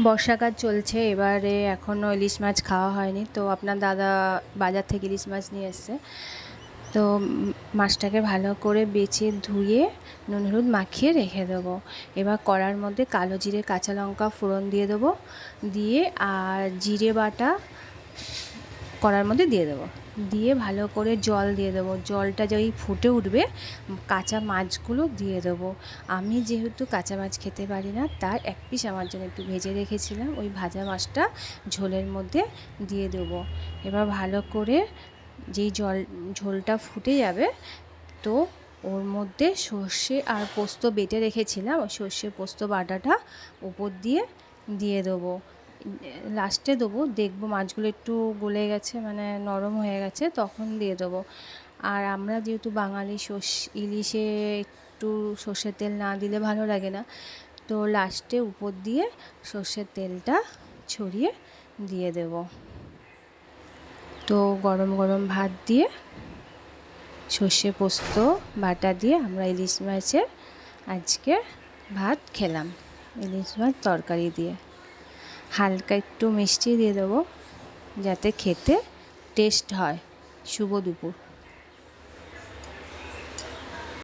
বর্ষাকাল চলছে, এবারে এখনও ইলিশ মাছ খাওয়া হয়নি। তো আপনার দাদা বাজার থেকে ইলিশ মাছ নিয়ে এসছে। তো মাছটাকে ভালো করে বেছে ধুয়ে নুন হলুদ মাখিয়ে রেখে দেবো। এবার কড়ার মধ্যে কালো জিরে কাঁচা লঙ্কা ফোড়ন দিয়ে দেবো, দিয়ে আর জিরে বাটা কড়ার মধ্যে দিয়ে দেবো, দিয়ে ভালো করে জল দিয়ে দেবো। জলটা যেই ফুটে উঠবে কাঁচা মাছগুলো দিয়ে দেবো। আমি যেহেতু কাঁচা মাছ খেতে পারি না, তাই এক পিস আমার জন্য একটু ভেজে রেখেছিলাম, ওই ভাজা মাছটা ঝোলের মধ্যে দিয়ে দেবো। এবার ভালো করে যেই ঝোলটা ফুটে যাবে, তো ওর মধ্যে সর্ষে আর পোস্ত বেটে রেখেছিলাম, ওই সর্ষে পোস্ত বাটাটা উপর দিয়ে দিয়ে দেবো। লাস্টে দেবো, দেখবো মাছগুলো একটু গলে গেছে, মানে নরম হয়ে গেছে, তখন দিয়ে দেবো। আর আমরা যেহেতু বাঙালি, ইলিশে একটু সর্ষের তেল না দিলে ভালো লাগে না, তো লাস্টে উপর দিয়ে সর্ষের তেলটা ছড়িয়ে দিয়ে দেবো। তো গরম গরম ভাত দিয়ে সর্ষে পোস্ত বাটা দিয়ে আমরা ইলিশ মাছের আজকে ভাত খেলাম, ইলিশ মাছ তরকারি দিয়ে। হালকা একটু মিষ্টি দিয়ে দেবো যাতে খেতে টেস্ট হয়। শুভ দুপুর।